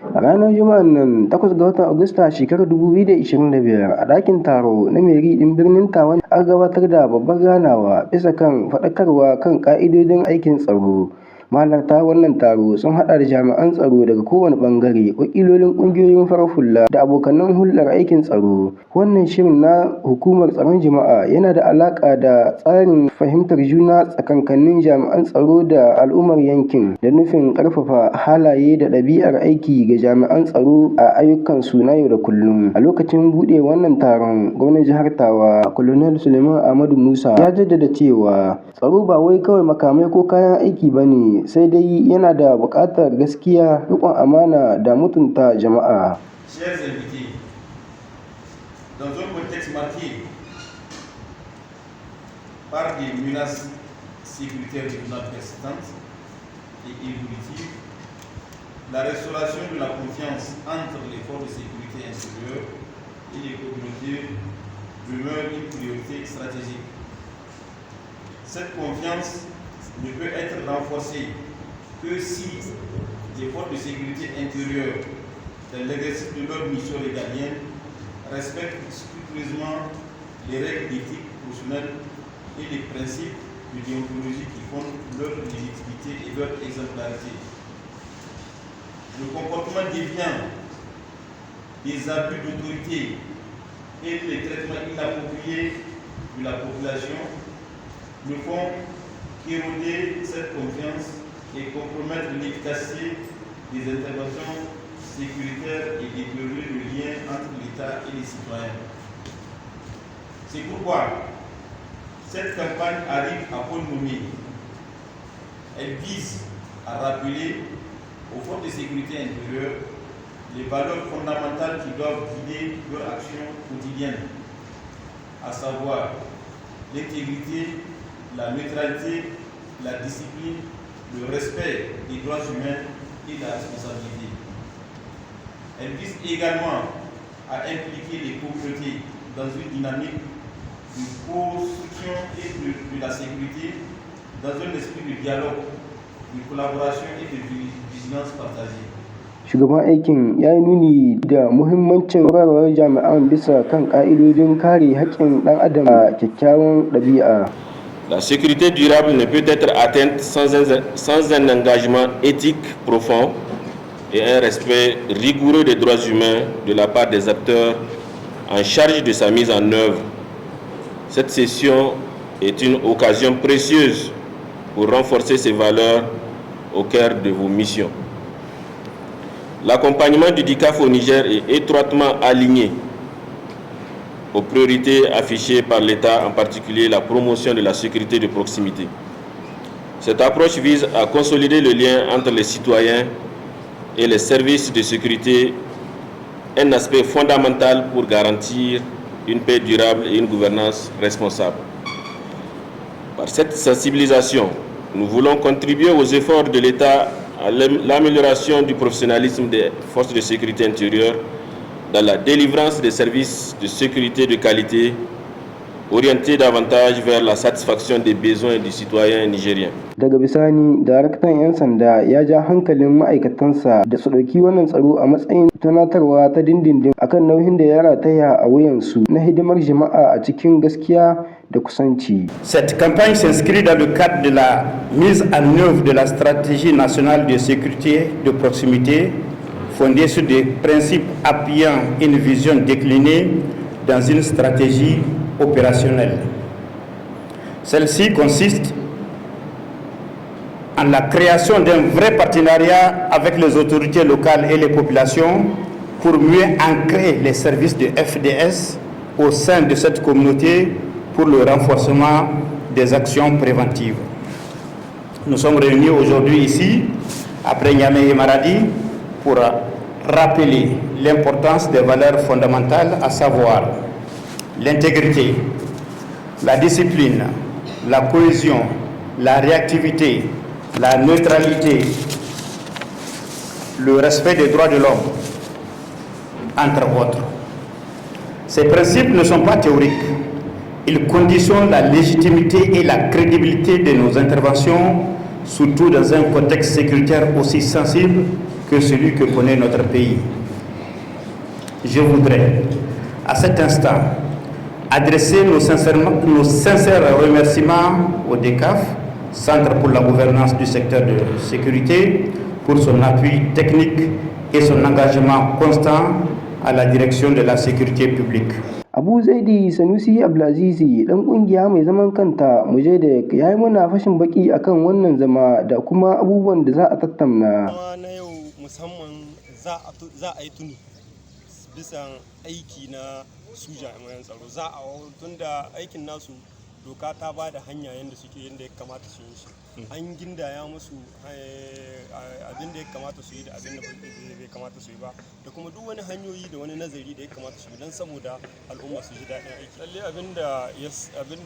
A ranar Juma'an nan 8 ga watan Agusta shekarar 2025 a ɗakin taro na Meri ɗin birnin Tawa aka gabatar da babbar ganawa bisa kan faɗakarwa kan ƙa'idodin aikin tsaro. Mahalarta wannan taro sun haɗa da jami'an tsaro daga kowane ɓangare, wakilolin ƙungiyoyin farar hula da abokanan hulɗar aikin tsaro. Wannan shirin na hukumar tsaron jama'a yana da alaƙa da tsarin fahimtar juna tsakankanin jami'an tsaro da al'ummar yankin da nufin ƙarfafa halaye da ɗabi'ar aiki ga jami'an tsaro a ayyukansu na yau da kullum. A lokacin buɗe wannan taron, gwamnan jihar Tawa, Colonel Suleiman Ahmadu Musa ya jaddada cewa tsaro ba wai kawai makamai ko kayan aiki ba ne, sai dai yana da buƙatar gaskiya, riƙon amana da mutunta jama'a. Chers invités, dans un contexte marqué par des menaces sécuritaires de plus persistantes et évolutives, la restauration de la confiance entre les forces de sécurité intérieure et les communautés demeure une priorité stratégique. Cette confiance ne peut être renforcée que si les forces de sécurité intérieure, dans l'exercice de leur mission régalienne, respectent scrupuleusement les règles d'éthique professionnelle et les principes de déontologie qui fondent leur légitimité et leur exemplarité. Le comportement déviant, des abus d'autorité et les traitements inappropriés de la population ne font qu'éroder cette confiance et compromettre l'efficacité des interventions sécuritaires et détériorer le lien entre l'État et les citoyens. C'est pourquoi cette campagne arrive à point nommé. Elle vise à rappeler aux forces de sécurité intérieure les valeurs fondamentales qui doivent guider leur action quotidienne, à savoir l'intégrité, la neutralité, la discipline, le respect des droits humains et la responsabilité. Elle vise également à impliquer les communautés dans une dynamique de construction et de la sécurité, dans un esprit de dialogue, de collaboration et de vigilance partagée. Shugaban aikin ya yi nuni da muhimmancin horarwar jami'an bisa kan ƙa'idodin kare haƙƙin ɗan adam a kyakkyawan ɗabi'a. La sécurité durable ne peut être atteinte sans un engagement éthique profond et un respect rigoureux des droits humains de la part des acteurs en charge de sa mise en œuvre. Cette session est une occasion précieuse pour renforcer ces valeurs au cœur de vos missions. L'accompagnement du DICAF au Niger est étroitement aligné aux priorités affichées par l'État, en particulier la promotion de la sécurité de proximité. Cette approche vise à consolider le lien entre les citoyens et les services de sécurité, un aspect fondamental pour garantir une paix durable et une gouvernance responsable. Par cette sensibilisation, nous voulons contribuer aux efforts de l'État à l'amélioration du professionnalisme des forces de sécurité intérieure dans la délivrance des services de sécurité de qualité orientés davantage vers la satisfaction des besoins du citoyen nigérien. Daga bisani, daraktan 'yan sanda ya ja hankalin ma'aikatansa da su ɗauki wannan tsaro a matsayin tunatarwa ta dindindin akan nauyin da ya rataya a wuyansu na hidimar jama'a a cikin gaskiya da kusanci. Cette campagne s'inscrit dans le cadre de la mise en œuvre de la stratégie nationale de sécurité de proximité fondée sur des principes appuyant une vision déclinée dans une stratégie opérationnelle. Celle-ci consiste en la création d'un vrai partenariat avec les autorités locales et les populations pour mieux ancrer les services de FDS au sein de cette communauté pour le renforcement des actions préventives. Nous sommes réunis aujourd'hui ici, après Niamey et Maradi, pour rappeler l'importance des valeurs fondamentales, à savoir l'intégrité, la discipline, la cohésion, la réactivité, la neutralité, le respect des droits de l'homme, entre autres. Ces principes ne sont pas théoriques. Ils conditionnent la légitimité et la crédibilité de nos interventions, surtout dans un contexte sécuritaire aussi sensible que celui que connaît notre pays. Je voudrais, à cet instant, adresser nos sincères remerciements au DECAF, Centre pour la gouvernance du secteur de sécurité, pour son appui technique et son engagement constant à la direction de la sécurité publique. Abu Zaidi Sanusi Abdulazizi dan kungiya mai zaman kanta Mujaidek ya yi mana fashin baki akan wannan zama da kuma abubuwan da za a tattauna. Na yau musamman za a yi tuni bisan aiki na su jami'an tsaro, za a tunda aikin nasu doka ta ba da hanya yadda suke yadda ya kamata su yi shi, an gindaya musu abin da ya kamata su yi da abin da bai kamata su yi ba, da kuma duk wani hanyoyi da wani nazari da ya kamata su yi don saboda al'umma su ji daɗin aiki. Lalle abin da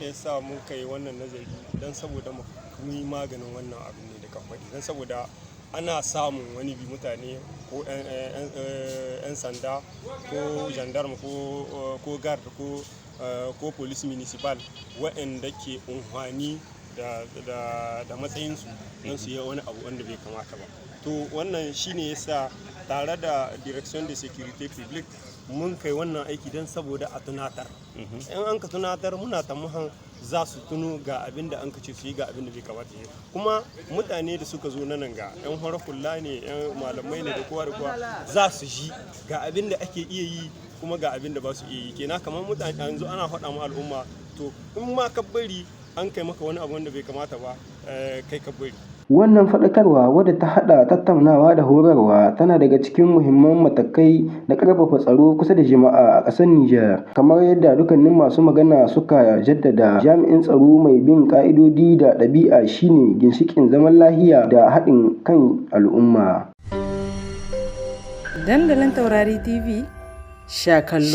ya sa mun kai wannan nazari don saboda mu yi maganin wannan abin ne da kamfani, don saboda ana samun wani bi mutane ko 'yan sanda ko gendarme ko guard ko police municipal waɗanda ke unhwani da matsayinsu don su yi wani abu wanda bai kamata ba. To wannan shine yasa tare da direction de sécurité publique mun kai wannan aiki don saboda a tunatar. In an ka tunatar muna tamuhan za su tuno ga abin da an ka ce su yi ga abin da bai kamata yi. Kuma mutane da suka zo nan ga 'yan horar hula ne, 'yan malamai ne da kowa da kowa za su ji ga abin da ake iya yi kuma ga abin da ba su iya yi. Kenan kamar mutane yanzu ana faɗa ma al'umma to in ma ka bari an kai maka wani abu wanda bai kamata ba kai ka bari. Wannan faɗakarwa wadda ta haɗa tattaunawa da horarwa tana daga cikin muhimman matakai na ƙarfafa tsaro kusa da jama'a a ƙasar Nijar. Kamar yadda dukkanin masu magana suka jaddada, jami'in tsaro mai bin ƙa'idodi da ɗabi'a shine ginshiƙin zaman lafiya da haɗin kan al'umma. Dandalin Taurari TV, sha kallo.